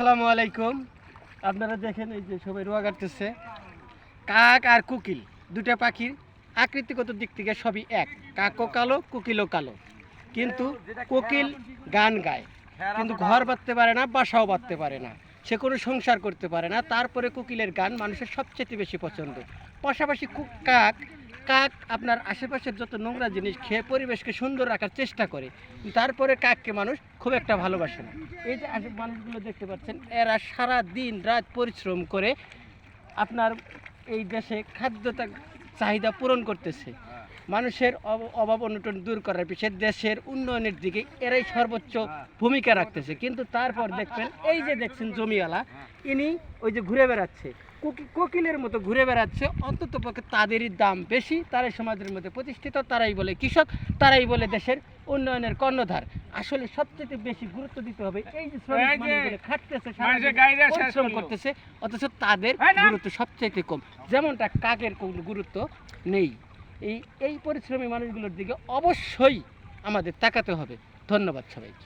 আসসালামু আলাইকুম। আপনারা দেখেন এই যে সবাই রোয়া কাটতেছে। কাক আর কোকিল দুটা পাখির আকৃতিগত দিক থেকে সবই এক। কাকও কালো, কোকিলও কালো, কিন্তু কোকিল গান গায়, কিন্তু ঘর বাঁধতে পারে না, বাসাও বাঁধতে পারে না, সে কোনো সংসার করতে পারে না। তারপরে কোকিলের গান মানুষের সবচেয়ে বেশি পছন্দ। পাশাপাশি কাক কাক আপনার আশেপাশের যত নোংরা জিনিস খেয়ে পরিবেশকে সুন্দর রাখার চেষ্টা করে, তারপরে কাককে মানুষ খুব একটা ভালোবাসে না। এই যে মানুষগুলো দেখতে পাচ্ছেন, এরা সারা দিন রাত পরিশ্রম করে আপনার এই দেশে খাদ্য চাহিদা পূরণ করতেছে, মানুষের অভাব অনটন দূর করার পিছিয়ে দেশের উন্নয়নের দিকে এরাই সর্বোচ্চ ভূমিকা রাখতেছে। কিন্তু তারপর দেখবেন, এই যে দেখছেন জমিওয়ালা, ইনি ওই যে ঘুরে বেড়াচ্ছে, কোকিলের মতো ঘুরে বেড়াচ্ছে। অন্তত পক্ষে তাদেরই দাম বেশি, তারাই সমাজের মধ্যে প্রতিষ্ঠিত, তারাই বলে কৃষক, তারাই বলে দেশের উন্নয়নের কর্ণধার। আসলে সবচেয়ে বেশি গুরুত্ব দিতে হবে এই যে শ্রমিক মানুষগুলো খাটতেছে, পরিশ্রম করতেছে, অথচ তাদের গুরুত্ব সবচেয়ে কম। যেমনটা কাকের কোনো গুরুত্ব নেই। এই পরিশ্রমী মানুষগুলোর দিকে অবশ্যই আমাদের তাকাতে হবে। ধন্যবাদ সবাইকে।